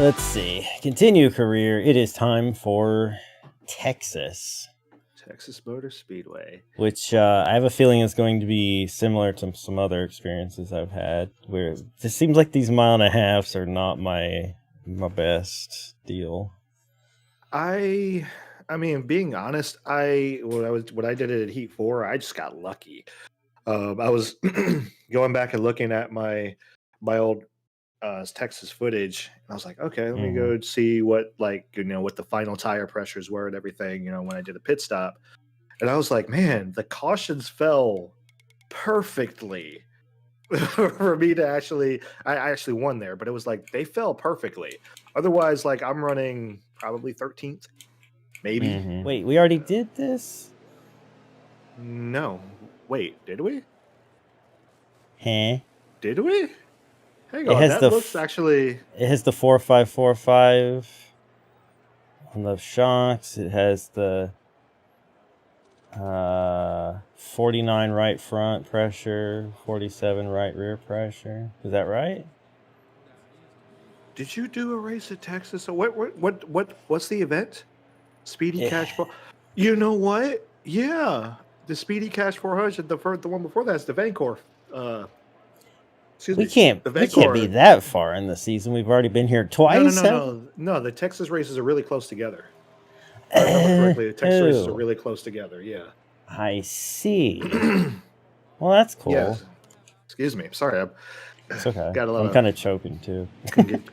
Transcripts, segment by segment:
Let's see. Continue career. It is time for Texas, Texas Motor Speedway. which I have a feeling is going to be similar to some other experiences I've had, where it seems like these 1.5 miles are not my best deal. I mean, being honest, when I did it at Heat 4, I just got lucky. I was going back and looking at my old Texas footage, and I was like, okay, let me go see what what the final tire pressures were and everything. When I did a pit stop, and I was like, man, the cautions fell perfectly for me to I actually won there, but it was like they fell perfectly. Otherwise, like I'm running probably 13th, maybe. Wait, we already did this? No, wait, did we? Huh? Did we? Hang It on, has that the looks actually. It has the 4545 on the shocks. It has the 49 right front pressure, 47 right rear pressure. Is that right? Did you do a race at Texas? So what's the event? Speedy Cash 4. You know what? Yeah, the Speedy Cash 400. The one before that's the Vancouver. We can't be that far in the season. We've already been here twice. No. The Texas races are really close together. If I remember correctly, the Texas races are really close together. Yeah. I see. Well, that's cool. Yes. Excuse me. Sorry. It's okay. I'm kind of choking too.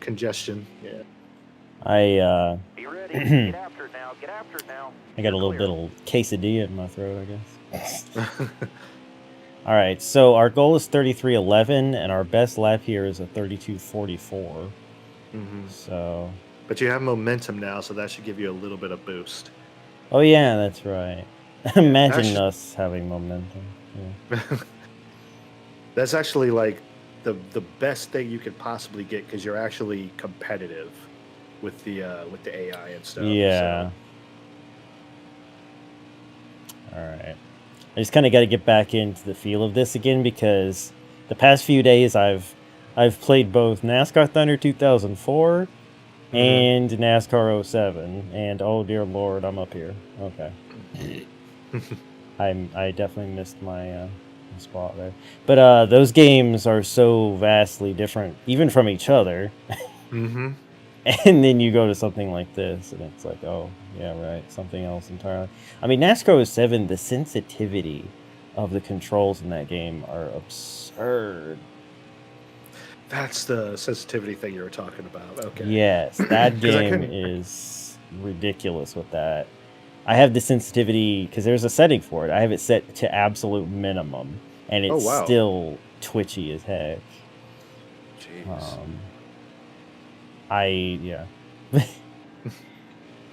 Congestion. Yeah. Be ready. Get after it now. Get after it now. I got a little bit of quesadilla in my throat, I guess. All right, so our goal is 33:11, and our best lap here is a 32:44. So, but you have momentum now, so that should give you a little bit of boost. Oh yeah, that's right. Imagine us having momentum. Yeah. That's actually like the best thing you could possibly get because you're actually competitive with the AI and stuff. Yeah. So. All right. I just kind of got to get back into the feel of this again because the past few days I've played both NASCAR Thunder 2004 and NASCAR 07, and oh dear Lord, I'm up here. Okay. I definitely missed my spot there, but those games are so vastly different, even from each other. And then you go to something like this, and it's like, oh, yeah, right, something else entirely. I mean, NASCAR 07, the sensitivity of the controls in that game are absurd. That's the sensitivity thing you were talking about. Okay. Yes, that game is ridiculous with that. I have the sensitivity, because there's a setting for it. I have it set to absolute minimum, and it's still twitchy as heck. Jeez. Yeah.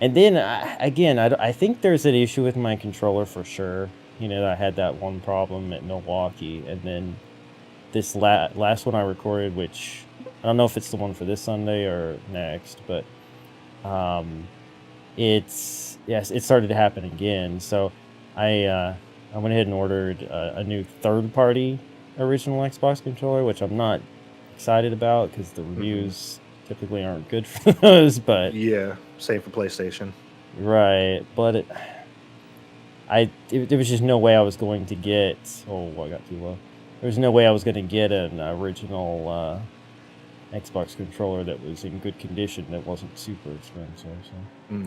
And then, I think there's an issue with my controller for sure. I had that one problem at Milwaukee, and then this last one I recorded, which I don't know if it's the one for this Sunday or next, but it started to happen again. So I went ahead and ordered a new third-party original Xbox controller, which I'm not excited about because the reviews typically aren't good for those, but yeah, same for PlayStation. Right, but there was just no way I was going to get. Oh, I got too low. There was no way I was going to get an original Xbox controller that was in good condition that wasn't super expensive. So,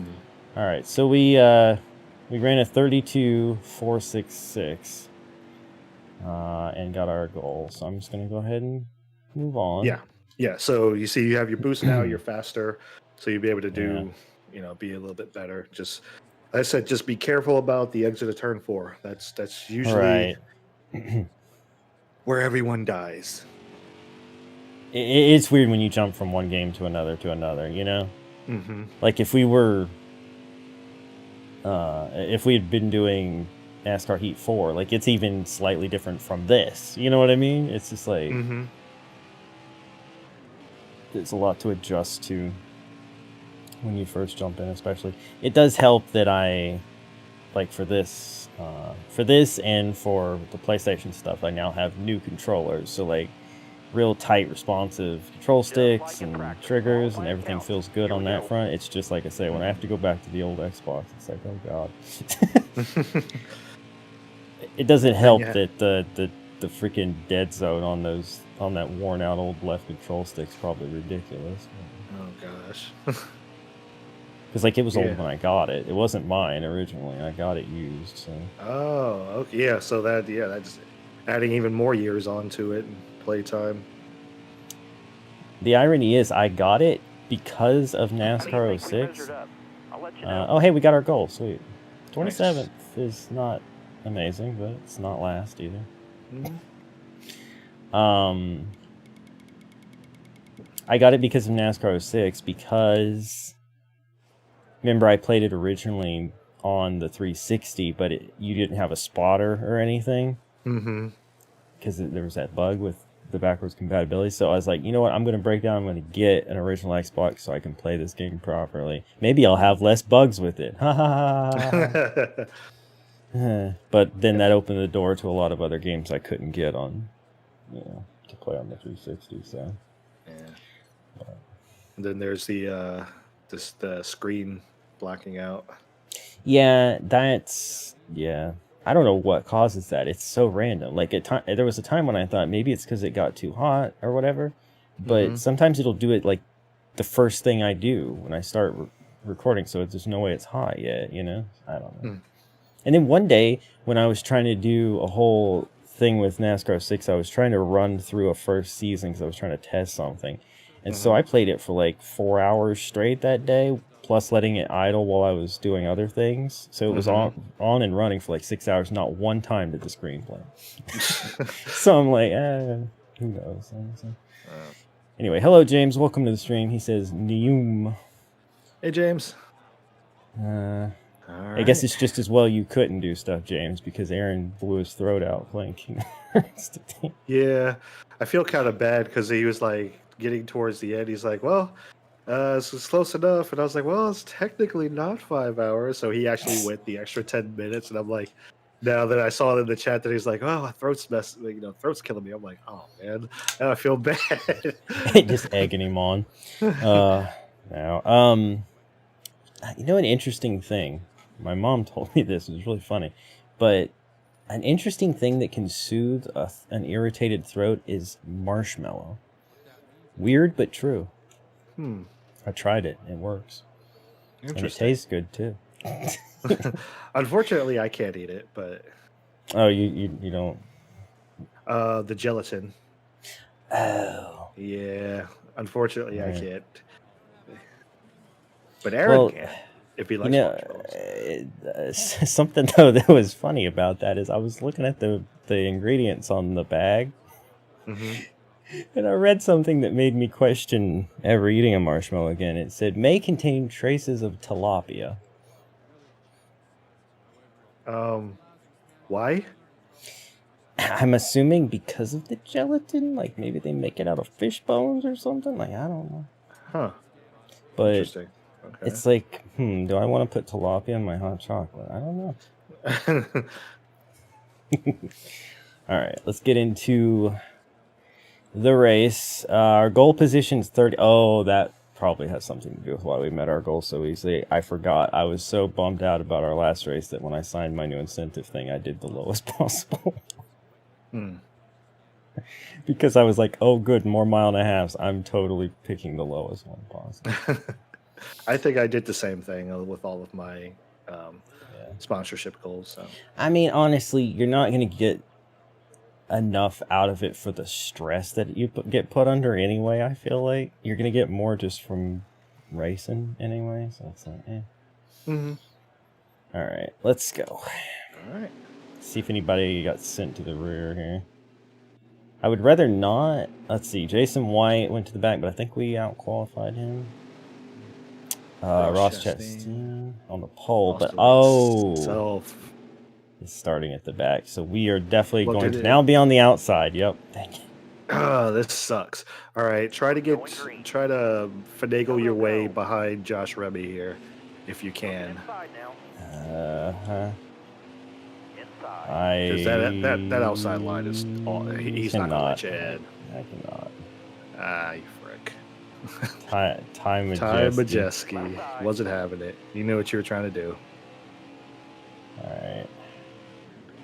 all right, so we ran a 32.466 and got our goal. So I'm just going to go ahead and move on. Yeah, so you see you have your boost now, you're faster, so you'll be able to do, be a little bit better. Just, like I said, just be careful about the exit of turn 4. That's usually where everyone dies. It's weird when you jump from one game to another, Like if we had been doing NASCAR Heat 4, like it's even slightly different from this. You know what I mean? It's just like... There's a lot to adjust to when you first jump in, especially. It does help that I, like for this and for the PlayStation stuff, I now have new controllers. So like, real tight, responsive control sticks and triggers, and everything feels good on that front. It's just like I say, when I have to go back to the old Xbox, it's like, oh god. It doesn't help that the freaking dead zone on that worn out old left control stick's probably ridiculous. Oh gosh. Because like it was old when I got it. It wasn't mine originally. I got it used. So. Oh, okay. Yeah. So that's adding even more years onto it and playtime. The irony is, I got it because of NASCAR 06. Oh, hey, we got our goal. Sweet. 27th nice. Is not amazing, but it's not last either. I got it because of NASCAR 06 because remember I played it originally on the 360, but you didn't have a spotter or anything. Because there was that bug with the backwards compatibility. So I was like, you know what? I'm going to break down. I'm going to get an original Xbox so I can play this game properly. Maybe I'll have less bugs with it. Ha ha ha. But then that opened the door to a lot of other games I couldn't get on, to play on the 360. So. Yeah. And then there's the screen blacking out. Yeah, I don't know what causes that. It's so random. Like there was a time when I thought maybe it's because it got too hot or whatever, but sometimes it'll do it like the first thing I do when I start recording. So there's no way it's hot yet. I don't know. And then one day when I was trying to do a whole thing with NASCAR 6, I was trying to run through a first season because I was trying to test something. And so I played it for like 4 hours straight that day, plus letting it idle while I was doing other things. So it was on and running for like 6 hours. Not one time did the screen play. So I'm like, who knows? Anyway, hello, James. Welcome to the stream. He says, Neum. Hey, James. I guess it's just as well you couldn't do stuff, James, because Aaron blew his throat out playing Kingdom Hearts. Yeah, I feel kind of bad because he was like getting towards the end. He's like, well, this is close enough. And I was like, well, it's technically not 5 hours. So he actually went the extra 10 minutes. And I'm like, now that I saw it in the chat that he's like, oh, my throat's throat's killing me. I'm like, oh, man, now I feel bad. Just egging him on. Now, an interesting thing. My mom told me this. It was really funny. But an interesting thing that can soothe an irritated throat is marshmallow. Weird, but true. I tried it. It works. And it tastes good, too. Unfortunately, I can't eat it, but... Oh, you don't? The gelatin. Oh. Yeah. Unfortunately, I can't. But Aaron can. If he likes something though that was funny about that is I was looking at the ingredients on the bag, and I read something that made me question ever eating a marshmallow again. It said may contain traces of tilapia. Why? I'm assuming because of the gelatin. Like maybe they make it out of fish bones or something. Like I don't know. Huh. But interesting. Okay. It's like, do I want to put tilapia in my hot chocolate? I don't know. All right, let's get into the race. Our goal position's 30. Oh, that probably has something to do with why we met our goal so easily. I forgot. I was so bummed out about our last race that when I signed my new incentive thing, I did the lowest possible. Because I was like, oh, good, more 1.5 miles. I'm totally picking the lowest one possible. I think I did the same thing with all of my sponsorship goals. So. I mean, honestly, you're not going to get enough out of it for the stress that you get put under anyway. I feel like you're going to get more just from racing anyway. So it's like, All right, let's go. All right. See if anybody got sent to the rear here. I would rather not. Let's see. Jason White went to the back, but I think we out-qualified him. Ross Chastain on the pole, but it's starting at the back, so we are definitely going to now be on the outside. Yep. Thank you. This sucks. All right, try to finagle your way behind Josh Remy here, if you can. Because that outside line is he's not gonna let you in. I cannot. Ah, you frick. Ty Ty Majeski wasn't having it. You knew what you were trying to do. All right.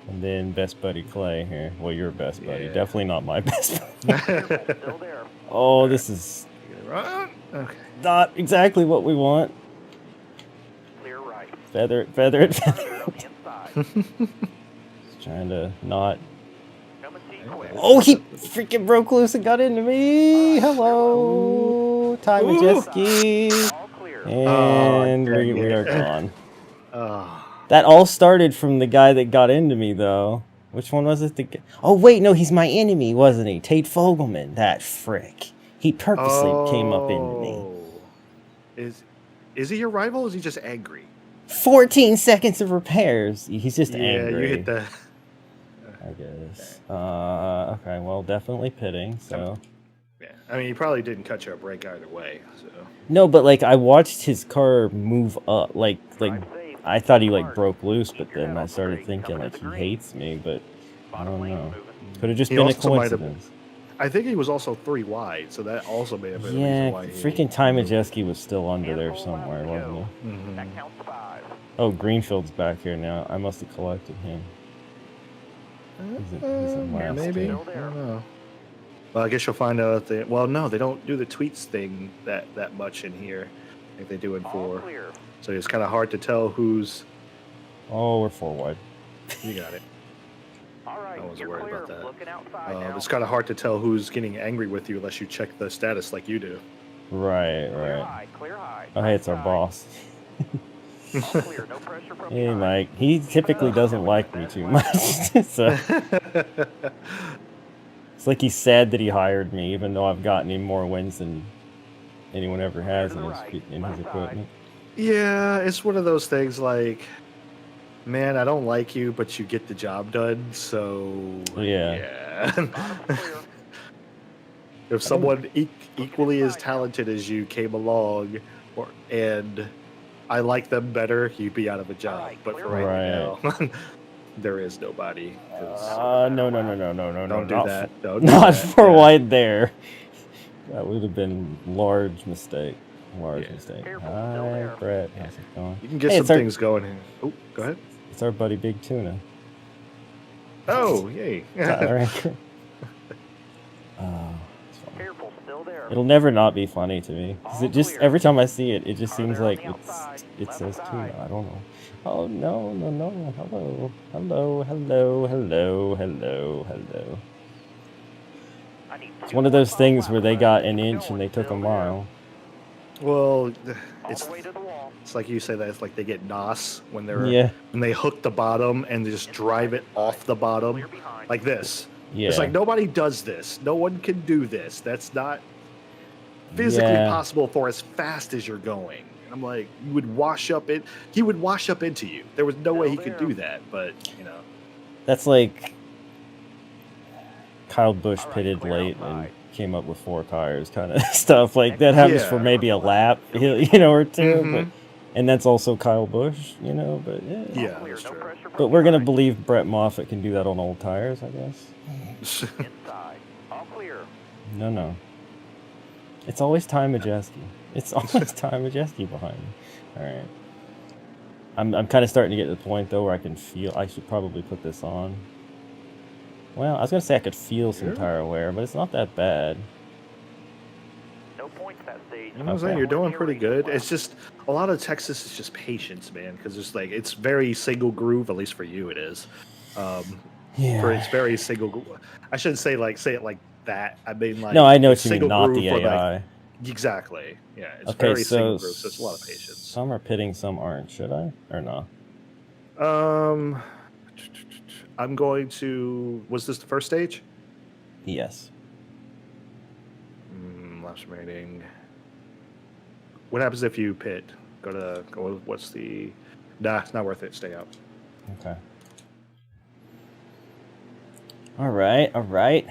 And then best buddy Clay here. Well, your best buddy. Yeah. Definitely not my best buddy. Oh, this is Okay. not exactly what we want. Clear right. Feather it, feather it, feather Clear it. on the inside. Just trying to not. Come and see quick. Oh, he freaking broke loose and got into me. Hello, Ty Majeski. All clear. And dang we are it. gone. Oh. That all started from the guy that got into me, though. Which one was it? Oh, wait, no, he's my enemy, wasn't he? Tate Fogelman, that frick. He purposely came up into me. Is he your rival or is he just angry? 14 seconds of repairs. He's just angry. Yeah, you hit the... I guess. Okay, well, definitely pitting, so... Yeah, I mean, he probably didn't cut you a break either way, so... No, but, like, I watched his car move up, like... I thought he, like, broke loose, but then I started thinking, like, he hates me, but I don't know. Could have just been a coincidence. I think he was also 3 wide, so that also may have been Yeah, the reason why he... freaking Ty Majeski was still under there somewhere, wasn't he? Mhm. That counts 5. Oh, Greenfield's back here now. I must have collected him. He's in last Maybe. I too. don't know. Well, I guess you'll find out if they... Well, no, they don't do the tweets thing that much in here. I think they do in All 4. clear. So it's kind of hard to tell who's... Oh, we're 4 wide. You got it. All right. I wasn't You're worried clear. about that. Looking outside now. It's kind of hard to tell who's getting angry with you unless you check the status like you do. Right, Clear right. high. Clear high. Oh, hey, it's our boss. All clear. No pressure from Hey, behind. Mike. He typically doesn't like me too much. So it's like he's sad that he hired me, even though I've gotten him more wins than anyone ever has in his equipment. Yeah, it's one of those things like, man, I don't like you, but you get the job done, so... Yeah. Bottom clear. If someone equally as talented as you came along, and I like them better, you'd be out of a job. But for right now, there is nobody. No. Don't do that. Don't do Not that. 4 wide there. That would have been large mistake. Large mistake. Careful, Hi, still there. Brett. How's it going? You can get Hey, some things going here. Oh, go ahead. It's our buddy Big Tuna. Oh, yay. Tyler Anchor. It's fine. Careful. Still there. It'll never not be funny to me. 'Cause it just, every time I see it, it just seems like it says Tuna. I don't know. Oh, no. Hello. I need It's 2 one of those more things where they laps. got an inch and they took a Still mile. Well, All it's the way to the wall. like you say that it's like they get NOS when they're Yeah. when they hook the bottom and they just drive it off the bottom Clear behind. like this. Yeah. It's like nobody does this. No one can do this. That's not physically Yeah. possible for as fast as you're going. And I'm like, you would wash up it. He would wash up into you. There was no way he could do that. But you know, That's like Kyle Busch All right, pitted clear late outside. and came up with 4 tires, kind of stuff. Like that happens for Yeah. maybe a lap, or 2. Mhm. But, and that's also Kyle Busch, But yeah. yeah, Clear. that's No true. pressure from But we're gonna behind. believe Brett Moffitt can do that on old tires, I guess. Inside. All clear. No. It's always Ty Majeski. It's always Ty Majeski behind me. All right. I'm kind of starting to get to the point though where I can feel. I should probably put this on. Well, I was gonna say I could feel some Yeah. tire wear, but it's not that bad. No points that stage. You know what I'm saying? You're doing pretty good. It's just a lot of Texas is just patience, man, because it's like it's very single groove. At least for you, it is. Yeah. It's very single. I shouldn't say it like that. I mean like No, I know it's what you mean. single Not groove the for, like- AI. exactly. Yeah, it's Okay, very single so groove. So it's a lot of patience. some are pitting, some aren't. Should I or no? I'm going to. Was this the first stage? Yes. Last remaining. What happens if you pit? Go. What's the? Nah, it's not worth it. Stay out. Okay. All right. All right,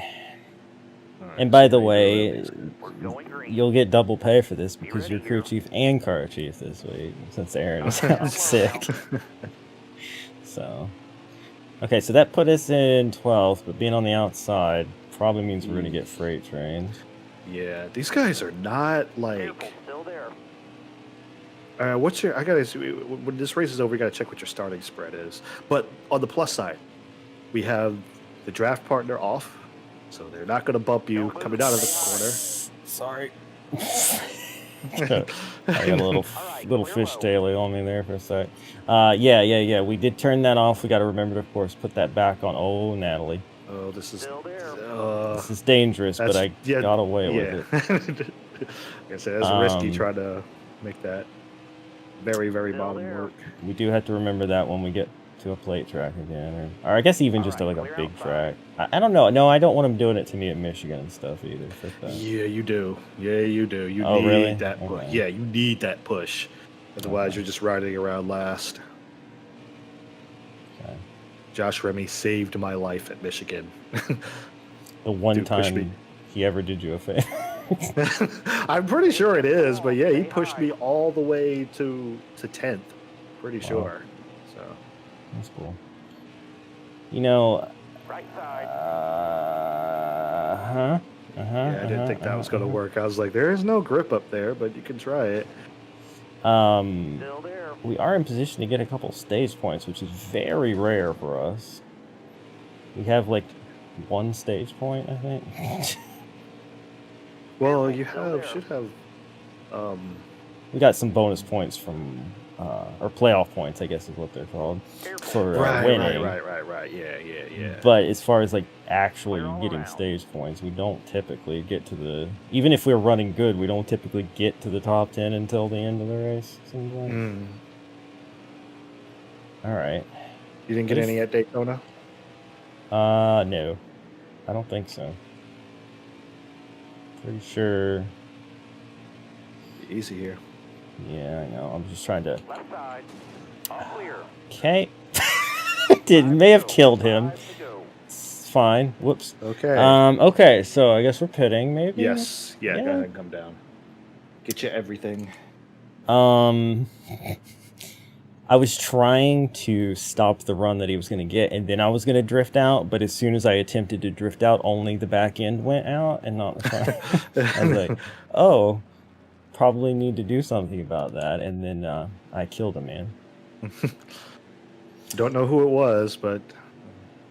And by the so way, We're going green. you'll get double pay for this because you're crew chief and car chief this week since Aaron is out sick. So, okay, so that put us in 12th, but being on the outside, probably means we're gonna get freight trains. Yeah, these guys are not like. Careful, still there. What's your? I gotta see, when this race is over. You gotta check what your starting spread is. But on the plus side, we have the draft partner off, so they're not gonna bump you coming out of the corner. Sorry. I got a little fishtailing on me there for a sec. Yeah. We did turn that off. We got to remember to, of course, put that back on. Oh, Natalie. Oh, this is. Still there. This is dangerous, but I got away with it. Like I said, that's risky trying to make that very, very bottom work. We do have to remember that when we get to a plate track again, or I guess even just like a big track. I don't know. No, I don't want them doing it to me at Michigan and stuff either. Yeah, you do. Yeah, you do. You need really? That push. Okay. Yeah, you need that push. Otherwise, you're just riding around last. Okay. Josh Remy saved my life at Michigan. The one time he ever did you a favor. I'm pretty sure it is, but yeah, he pushed me all the way to 10th. Pretty sure. So that's cool. You know. Right side. Yeah, I didn't think that was going to work. I was like, there is no grip up there, but you can try it. Still there. We are in position to get a couple stage points, which is very rare for us. We have like one stage point, I think. Well, you should have. We got some bonus points from, or playoff points, I guess is what they're called, for winning. Right. Yeah. But as far as like actually getting stage points, we don't typically get to the. Even if we're running good, we don't typically get to the top 10 until the end of the race. Seems like. All right. You didn't get any at Daytona? No, I don't think so. Pretty sure. Easy here. Yeah, I know. I'm just trying to. Left side. All clear. Okay. May have killed him. It's fine. Whoops. Okay. Okay. So I guess we're pitting, maybe. Yes. Yeah. Go ahead and come down. Get you everything. I was trying to stop the run that he was going to get, and then I was going to drift out, but as soon as I attempted to drift out, only the back end went out and not the front. I was like, oh, probably need to do something about that, and then I killed a man. Don't know who it was, but...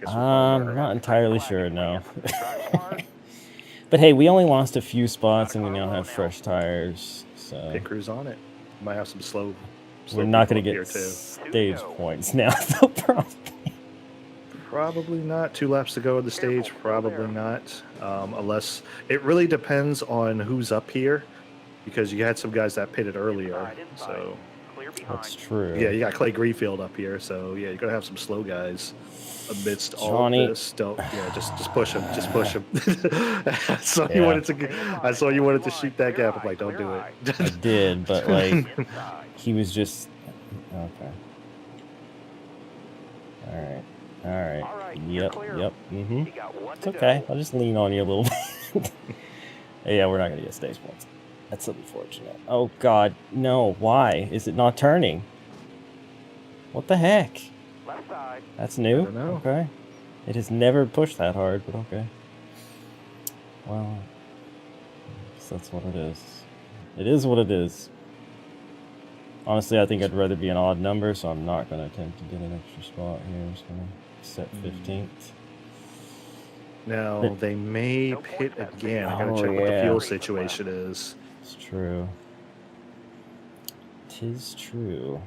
I'm not entirely sure, no. But hey, we only lost a few spots, and we now have fresh tires, so... Pit crew's on it. Might have some slow we're not going to get stage points now, though, probably. Probably not. 2 laps to go in the stage, probably not. Unless it really depends on who's up here, because you had some guys that pitted earlier. So that's true. Yeah, you got Clay Greenfield up here, so yeah, you're going to have some slow guys amidst all of this. Just push him. Just push him. I saw you wanted to shoot that gap. I'm like, don't do it. I did, but like... He was just okay. All right. Yep. It's okay. I'll just lean on you a little bit. Yeah, we're not gonna get stage points. That's unfortunate. Oh God, no! Why is it not turning? What the heck? Left side. That's new. I don't know. Okay. It has never pushed that hard, but okay. Well, I guess that's what it is. It is what it is. Honestly, I think I'd rather be an odd number, so I'm not going to attempt to get an extra spot here. I'm just going to set 15th. Now, they may pit again. I got to check what the fuel situation is. It's true. 'Tis true.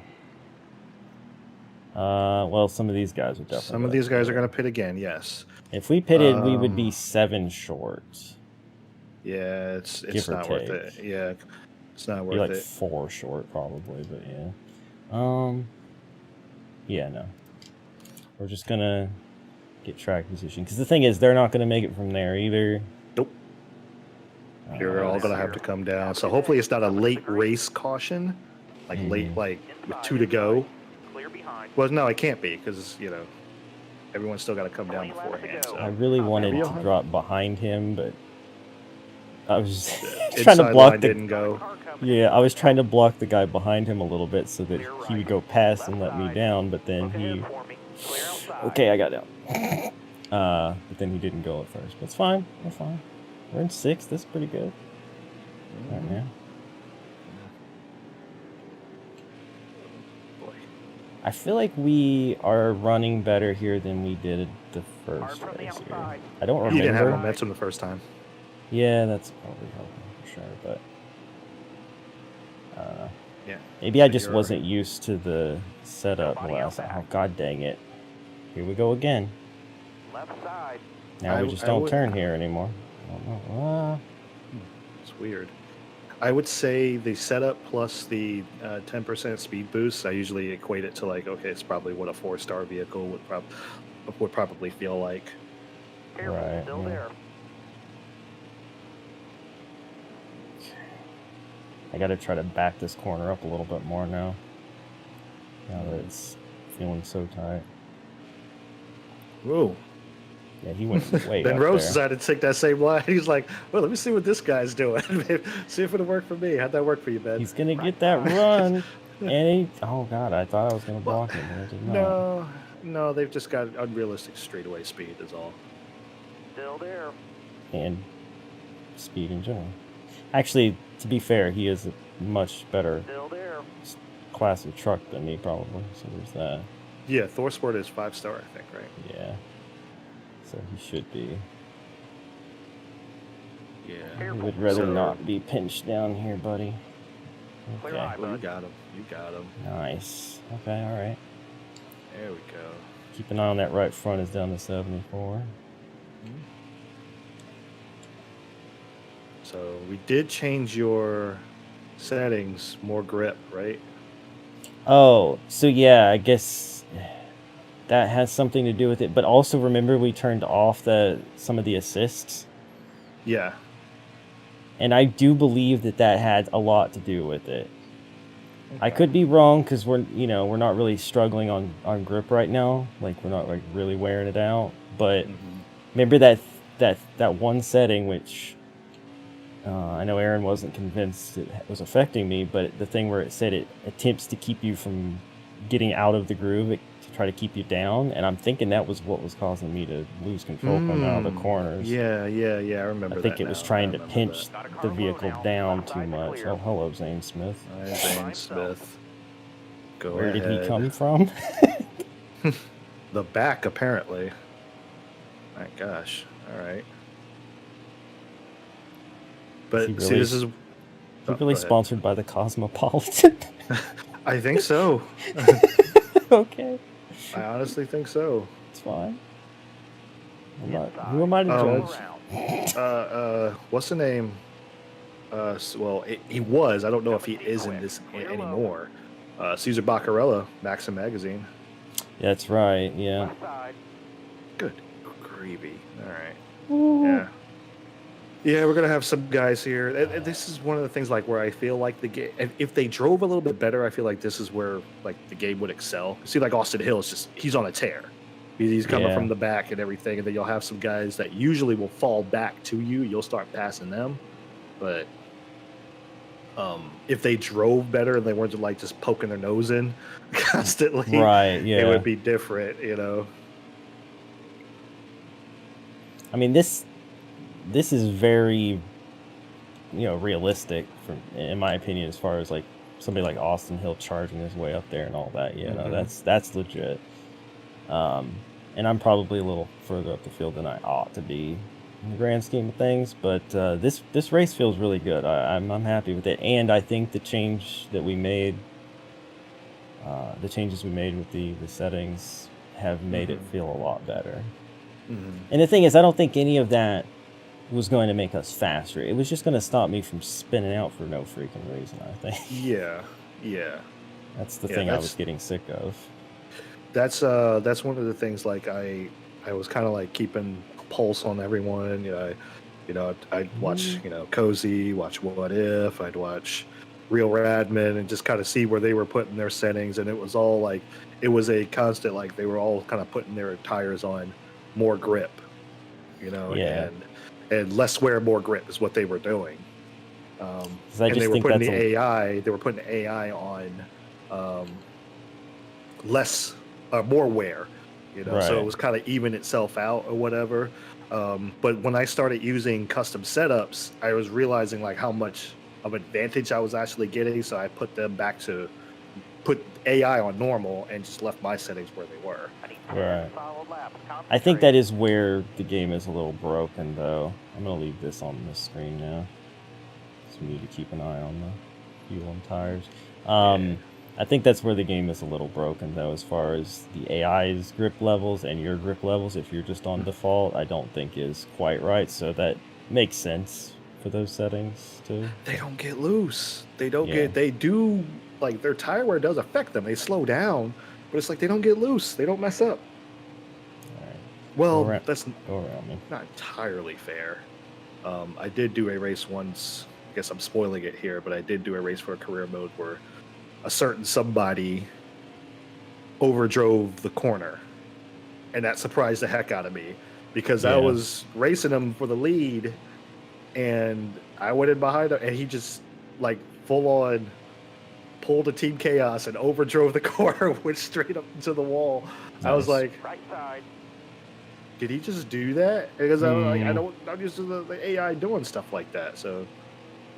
Well, some of these guys are definitely... Some of these guys are going to pit again, yes. If we pitted, we would be 7 short. Yeah, it's not worth it. Yeah. It's not worth it. 4 short, probably, but yeah. Yeah, no. We're just gonna get track position. Because the thing is, they're not gonna make it from there either. Nope. You're all gonna have to come down. So hopefully it's not a late race caution. Like late, like with 2 to go. Well, no, it can't be, because, everyone's still got to come down beforehand. So. I really wanted to drop behind him, but I was trying to block didn't go. Yeah, I was trying to block the guy behind him a little bit so that he would go past and let me down, but then he... Okay, I got down. But then he didn't go at first. But it's fine. We're fine. We're in 6th. That's pretty good. All right, man. Boy. I feel like we are running better here than we did the Hard first from the race here. outside. I don't You didn't have remember. momentum the first time. Yeah, that's probably helping for sure. But I don't know. Yeah. Maybe I So just you're- wasn't used to the setup Nobody last. out back. Oh, god dang it! Here we go again. Left side. Now we just I don't would- turn here anymore. I don't know. It's weird. I would say the setup plus the 10% speed boost, I usually equate it to like, okay, it's probably what a 4-star vehicle would probably feel like. Careful, Right, still yeah. there. I got to try to back this corner up a little bit more now. Now that it's feeling so tight. Whoa. Yeah, he went way Ben up Rose there. decided to take that same line. He's like, well, let me see what this guy's doing. See if it'll work for me. How'd that work for you, Ben? He's gonna get that run, and he. Oh god, I thought I was gonna block him, but I did not. No, they've just got unrealistic straightaway speed is all. Still there. And speed in general. Actually, to be fair, he is a much better Still there. class of truck than me, probably. So there's that. Yeah, Thor Sport is 5-star, I think, right? Yeah. So he should be. Yeah. He Careful. would rather So- not be pinched down here, buddy. Clear Okay. eye, Well, you bud. got him. You got him. Nice. Okay, all right. There we go. Keep an eye on that right front is down to 74. So we did change your settings, more grip, right? Oh, so yeah, I guess that has something to do with it. But also remember we turned off some of the assists. Yeah. And I do believe that had a lot to do with it. I could be wrong because we're not really struggling on grip right now. Like we're not like really wearing it out. But remember that one setting which I know Aaron wasn't convinced it was affecting me, but the thing where it said it attempts to keep you from getting out of the groove, to try to keep you down, and I'm thinking that was what was causing me to lose control coming out of the corners. Yeah, I remember I that. think it was now. trying I to remember pinch that. the vehicle down too much. Oh, hello, Zane Smith. Hi, Zane Smith. Go Where ahead. did he come from? The back, apparently. My gosh. All right. But He see, really- this is. He Oh, really go ahead. sponsored by the Cosmopolitan. I think so. Okay, I honestly think so. it's fine. Inside. Who am I to Um, judge? Around. What's the name? Well, he was. I don't know if he is in this anymore. Caesar Baccarella, Maxim Magazine. That's right. Yeah. Left side. Good gravy. All right. Yeah. Yeah, we're gonna have some guys here. And this is one of the things like where I feel like the game. If they drove a little bit better, I feel like this is where like the game would excel. See, like Austin Hill is he's on a tear. He's coming Yeah. from the back and everything, and then you'll have some guys that usually will fall back to you. You'll start passing them, but if they drove better and they weren't like just poking their nose in constantly, Right. Yeah. it would be different, you know. I mean, this is very, realistic, in my opinion, as far as like somebody like Austin Hill charging his way up there and all that. You know, Mhm. that's legit. And I'm probably a little further up the field than I ought to be in the grand scheme of things. But this race feels really good. I'm happy with it, and I think the changes we made with the settings have made it feel a lot better. And the thing is, I don't think any of that was going to make us faster. It was just going to stop me from spinning out for no freaking reason, I think. Yeah. That's the Yeah, thing I that's- was getting sick of. That's one of the things. Like I was kind of like keeping a pulse on everyone. I'd watch Cozy, watch What If, I'd watch Real Radman, and just kind of see where they were putting their settings. And it was all like it was a constant. Like they were all kind of putting their tires on more grip, Yeah. and less wear, more grip is what they were doing. 'Cause I And just they were think putting that's the AI. They were putting the AI on less, more wear, so it Right. was kind of even itself out or whatever. But when I started using custom setups, I was realizing like how much of advantage I was actually getting. So I put them back to put AI on normal and just left my settings where they were. I need Right. 10 solid laps. I think that is where the game is a little broken, though. I'm gonna leave this on this screen now. So we need to keep an eye on the fuel and tires. I think that's where the game is a little broken, though, as far as the AI's grip levels and your grip levels. If you're just on default, I don't think is quite right. So that makes sense for those settings too. They don't get loose. They don't Yeah. get. They do like their tire wear does affect them. They slow down, but it's like they don't get loose. They don't mess up. All right. Well, Go around- that's Go around me. not entirely fair. I did do a race once. I guess I'm spoiling it here, but I did do a race for a career mode where a certain somebody overdrove the corner, and that surprised the heck out of me because I Yeah. was racing him for the lead, and I went in behind him, and he just like full on pulled a Team Chaos and overdrove the corner, went straight up into the wall. I was Nice. like, Right side. did he just do that? Because I Hmm. don't, I'm used to the AI doing stuff like that. So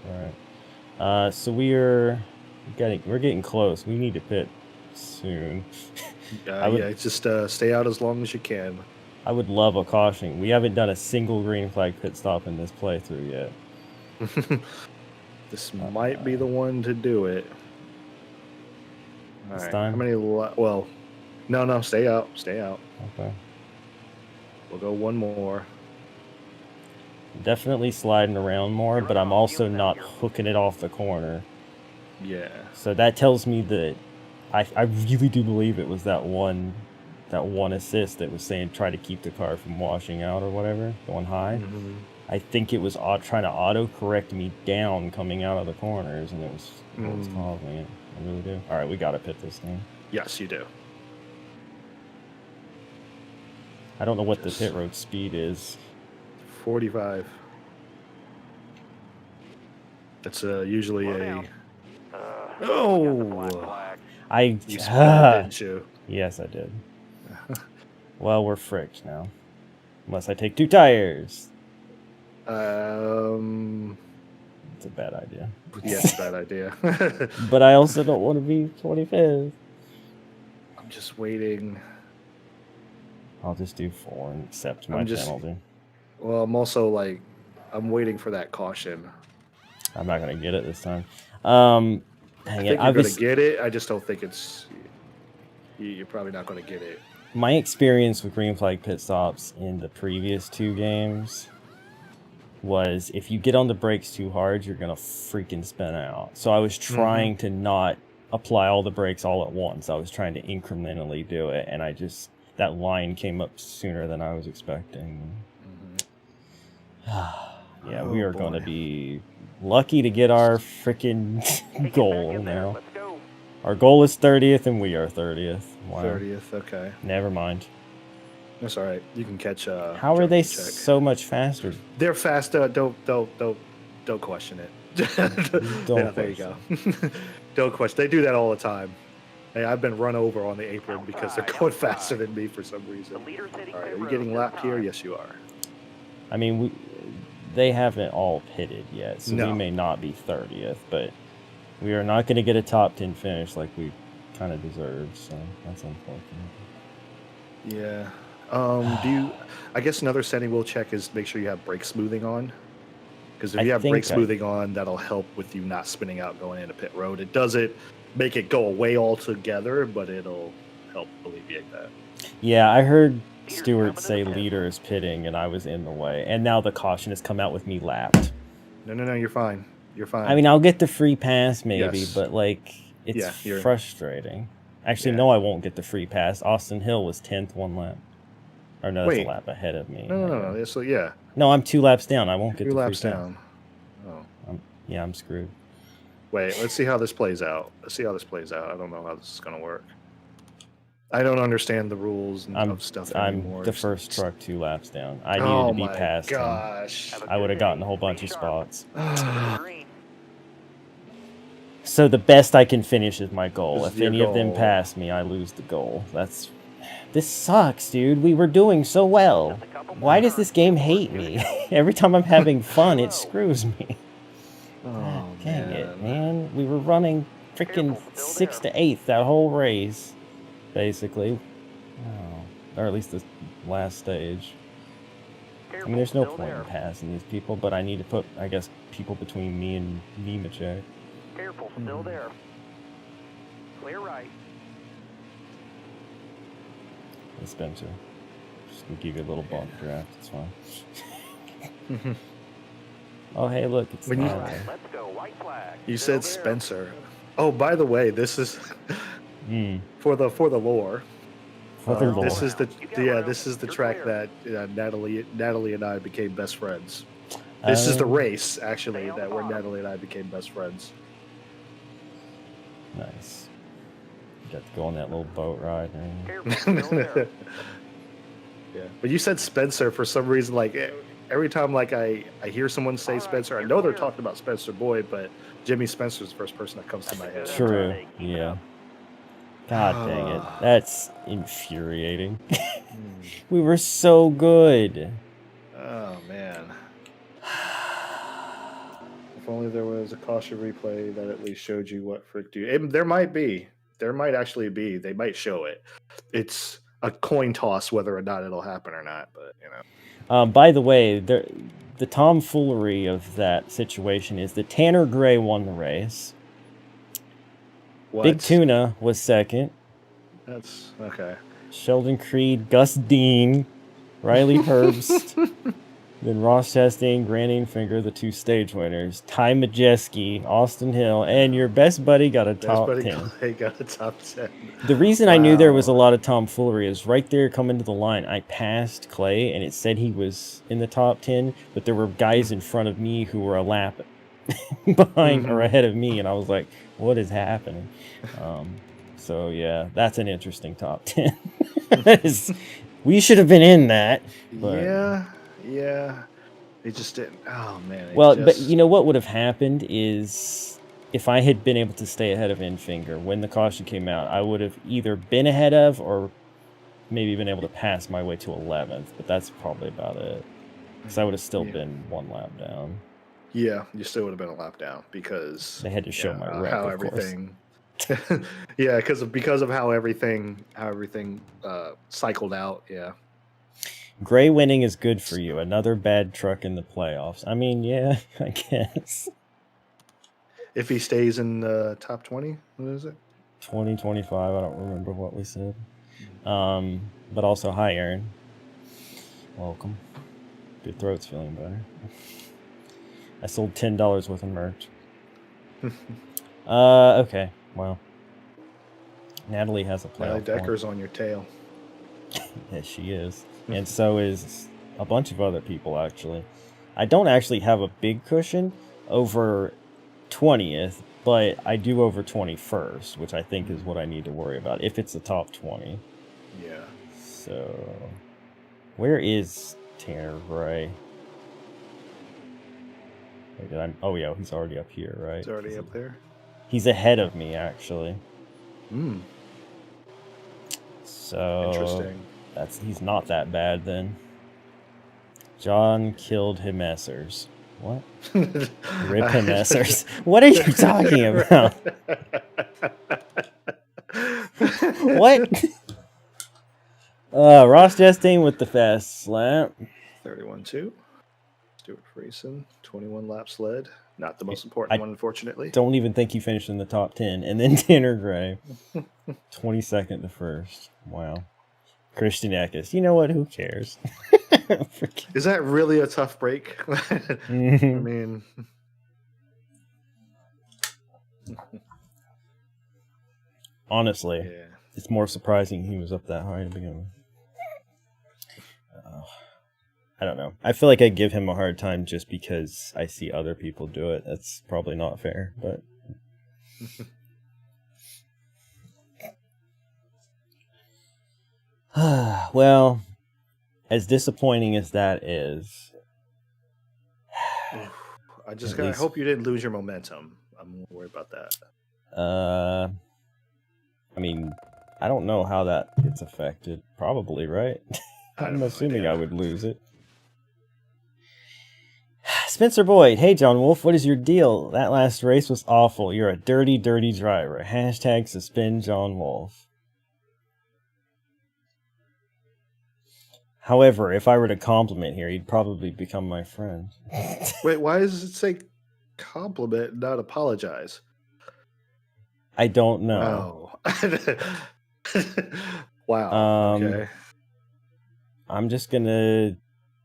All right. So we're getting close. We need to pit soon. I would- yeah, it's just stay out as long as you can. I would love a caution. We haven't done a single green flag pit stop in this playthrough yet. This might be the one to do it. All This right. time? How many? Well, no, stay out. Stay out. Okay. We'll go one more. Definitely sliding around more, but I'm also not hooking it off the corner. Yeah. So that tells me that I really do believe it was that one assist that was saying try to keep the car from washing out or whatever, going high. Mhm. I think it was trying to auto-correct me down coming out of the corners, and it was causing it. I really do. All right, we got to pit this thing. Yes, you do. I don't know what the pit road speed is. 45. That's usually Slow a. down. Got the black Oh, flag. you spun that, didn't you? Yes, I did. Well, we're fricked now. Unless I take 2 tires. It's a bad idea. Yeah, it's a bad idea. But I also don't want to be 25th. I'm just waiting. I'll just do 4 and accept my I'm just- penalty. Well, I'm also like, I'm waiting for that caution. I'm not going to get it this time. I Dang think it. you're going to Obviously, get it. I just don't think it's. You're probably not going to get it. my experience with green flag pit stops in the previous 2 games was if you get on the brakes too hard, you're going to freaking spin out. So I was trying to not apply all the brakes all at once. I was trying to incrementally do it, and that line came up sooner than I was expecting. Yeah, we Oh, are going to boy. be lucky to get our freaking Hey, get back goal in there. now. Let's go. Our goal is 30th, and we are 30th. Wow. 30th. Okay. Never mind. That's all right. You can catch. How are they Junkie check. so much faster? They're fast. Don't question it. Don't there you go. Don't question. They do that all the time. Hey, I've been run over on the apron because they're going faster than me for some The reason. leader's hitting All right, pit are you road getting this lapped here? time. Yes, you are. I mean, they haven't all pitted yet, so we No. may not be 30th, but we are not going to get a top 10 finish like we kind of deserve, so that's unfortunate. Yeah. Do you? I guess another setting we'll check is make sure you have brake smoothing on. Because if I you have brake think smoothing on, that'll help with you not spinning out going into pit road. It doesn't make it go away altogether, but it'll help alleviate that. Yeah, I heard Leader's Stewart coming to say the pit. leader is pitting, and I was in the way, and now the caution has come out with me lapped. No, you're fine. You're fine. I mean, I'll get the free pass maybe, Yes. but like it's Yeah, you're- frustrating. Actually, Yeah. no, I won't get the free pass. Austin Hill was 10th 1 lap. Or no, that's Wait. a lap ahead of me. No. So yeah, No, I'm 2 laps down. I won't get your the free laps pass. down. Oh, I'm screwed. wait. Let's see how this plays out. I don't know how this is gonna work. I don't understand the rules and of stuff anymore. I'm the first truck 2 laps down. I needed Oh to be my past him. gosh. Have a I good would have day. gotten a whole bunch Be of sharp. spots. Green. So the best I can finish is my goal. Is If your any of them goal. pass me, I lose the goal. That's This sucks, dude. We were doing so well. Just a couple more Why does turns. this game Good work. hate Here we me? go. Every time I'm having fun, it Slow. screws me. Oh, God dang it, man. man. We were running freaking Careful, still 6th there. to 8th that whole race, basically. Oh, or at least the last stage. I Careful, mean, there's no still point there. in passing these people, but I need to put, I guess, people between me and Nemechek. Careful, still there. Clear right. Hey, Spencer. Just gonna give you a little bump draft, it's fine. Oh, hey, look, it's When you- All not. right, let's go. White flag. You Still said there. Spencer. Oh, by the way, this is for the lore. For the lore. This is the You got yeah. round. This is the You're track clear. that Natalie and I became best friends. This is the race actually Stay on that the where bottom. Natalie and I became best friends. Nice. You got to go on that little boat ride. Man. Careful, still there. Yeah, but you said Spencer for some reason. Like every time, like I hear someone say All right, Spencer, I you're know they're clear. talking about Spencer Boyd, but Jimmy Spencer's the first person that comes to my head. True, Keep it yeah. up. God dang it. That's infuriating. We were so good. Oh man. If only there was a caution replay that at least showed you what Frick do. There might be. There might actually be. They might show it. It's a coin toss whether or not it'll happen or not. But you know. By the way, the tomfoolery of that situation is that Tanner Gray won the race. What? Big Tuna was second. That's okay. Sheldon Creed, Gus Dean, Riley Herbst, then Ross Chastain, Grant Finger, the 2 stage winners. Ty Majeski, Austin Hill, and your best buddy got a top 10. They got a top 10. The reason I knew there was a Wow. lot of tomfoolery is right there coming to the line. I passed Clay, and it said he was in the top 10, but there were guys in front of me who were a lap behind or ahead of me, and I was like, what is happening? So, yeah, that's an interesting top 10. We should have been in that. But... Yeah. They just didn't. Oh, man. Well, but you know what would have happened is if I had been able to stay ahead of Infinger when the caution came out, I would have either been ahead of or maybe been able to pass my way to 11th. But that's probably about it. Because I would have still been 1 lap down. Yeah, you still would have been a lap down because they had to show my rep, how of everything. Yeah, because of how everything cycled out. Yeah. Gray winning is good for you. Another bad truck in the playoffs. I mean, yeah, I guess. If he stays in the top 20, what is it? 2025. I don't remember what we said. But also, hi, Aaron. Welcome. Your throat's feeling better. I sold $10 worth of merch. Okay. Well, Natalie has a playoff. Natalie Decker's on your tail. Yes, she is. And so is a bunch of other people, actually. I don't actually have a big cushion over 20th, but I do over 21st, which I think is what I need to worry about, if it's the top 20. Yeah. So, where is Tanner Gray? Oh, yeah, he's already up here, right? He's already up there? He's ahead of me, actually. So, interesting. He's not that bad, then. John killed Himessers. What? Rip Himessers. What are you talking about? What? Ross Chastain with the fast slap. 31-2. Stuart Friesen, 21 laps led. Not the most important one, unfortunately. Don't even think he finished in the top 10. And then Tanner Gray, 22nd to first. Wow. Christian Eckes. You know what? Who cares? Is that really a tough break? I mean... Honestly, it's more surprising he was up that high to begin with. I don't know. I feel like I give him a hard time just because I see other people do it. That's probably not fair, but... Well, as disappointing as that is... I hope you didn't lose your momentum. I'm worried about that. I mean, I don't know how that gets affected. Probably, right? I'm assuming I would lose it. Spencer Boyd, hey John Wolf, what is your deal? That last race was awful. You're a dirty, dirty driver. Hashtag suspend John Wolf. However, if I were to compliment here, he'd probably become my friend. Wait, why does it say compliment, not apologize? I don't know. Oh. Wow. Okay. I'm just gonna...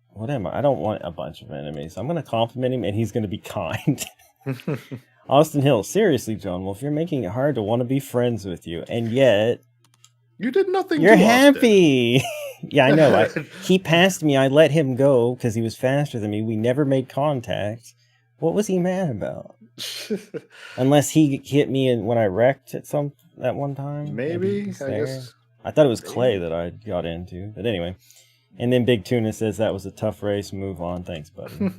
What am I? I don't want a bunch of enemies. I'm gonna compliment him, and he's gonna be kind. Austin Hill, seriously, John Wolf, you're making it hard to want to be friends with you, and yet... You did nothing You're to happy! Yeah, I know. He passed me. I let him go because he was faster than me. We never made contact. What was he mad about? Unless he hit me when I wrecked at one time. Maybe I guess. I thought it was Clay that I got into. But anyway. And then Big Tuna says that was a tough race. Move on. Thanks, buddy.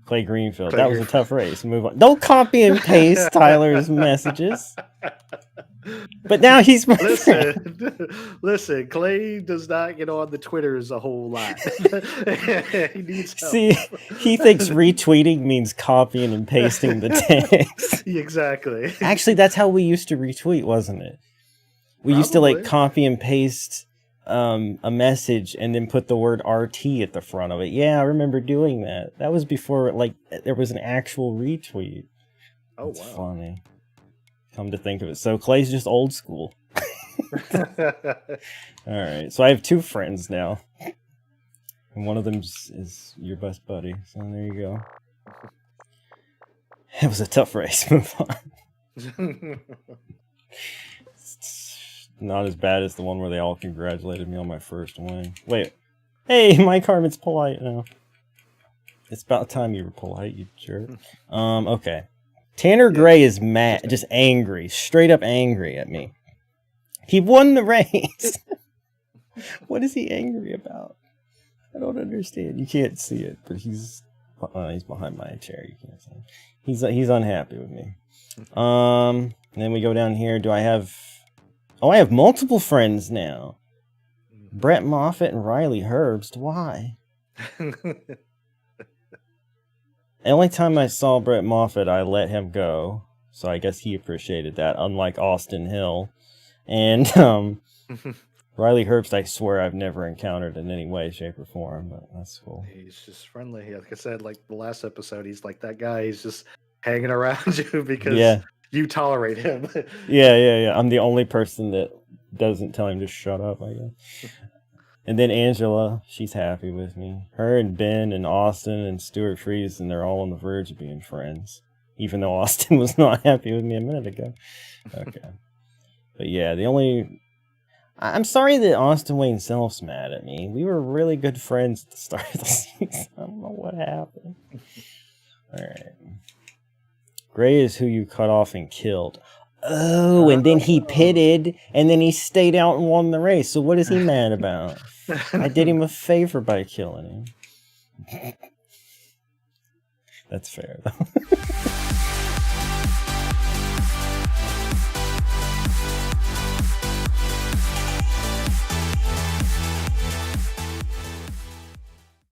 Clay Greenfield. That was a tough race. Move on. Don't copy and paste Tyler's messages. But now he's my friend. Listen, Clay does not get on the Twitters a whole lot. He needs help. See, he thinks retweeting means copying and pasting the text. Exactly. Actually, that's how we used to retweet, wasn't it? We used to like copy and paste a message and then put the word RT at the front of it. Yeah, I remember doing that. That was before like there was an actual retweet. Oh, that's wow. Funny. Come to think of it. So Clay's just old school. Alright, so I have 2 friends now. And one of them is your best buddy. So there you go. It was a tough race. Move on. It's not as bad as the one where they all congratulated me on my first win. Wait. Hey, Mike Harmon's polite now. It's about time you were polite, you jerk. Okay. Tanner Gray is mad, just angry, straight up angry at me. He won the race. What is he angry about? I don't understand. You can't see it, but he's behind my chair. You can't see him. He's unhappy with me. And then we go down here. Do I have? Oh, I have multiple friends now. Brett Moffitt and Riley Herbst. Why? The only time I saw Brett Moffitt, I let him go. So I guess he appreciated that, unlike Austin Hill. And Riley Herbst, I swear I've never encountered in any way, shape, or form, but that's cool. He's just friendly. Like I said, like the last episode, he's like that guy. He's just hanging around you because you tolerate him. Yeah. I'm the only person that doesn't tell him to shut up, I guess. And then Angela, she's happy with me. Her and Ben and Austin and Stuart Friesen, they're all on the verge of being friends. Even though Austin was not happy with me a minute ago. Okay. But yeah, I'm sorry that Austin Wayne Self's mad at me. We were really good friends at the start of the season. I don't know what happened. Alright. Gray is who you cut off and killed. Oh, and then he pitted, and then he stayed out and won the race. So what is he mad about? I did him a favor by killing him. That's fair, though.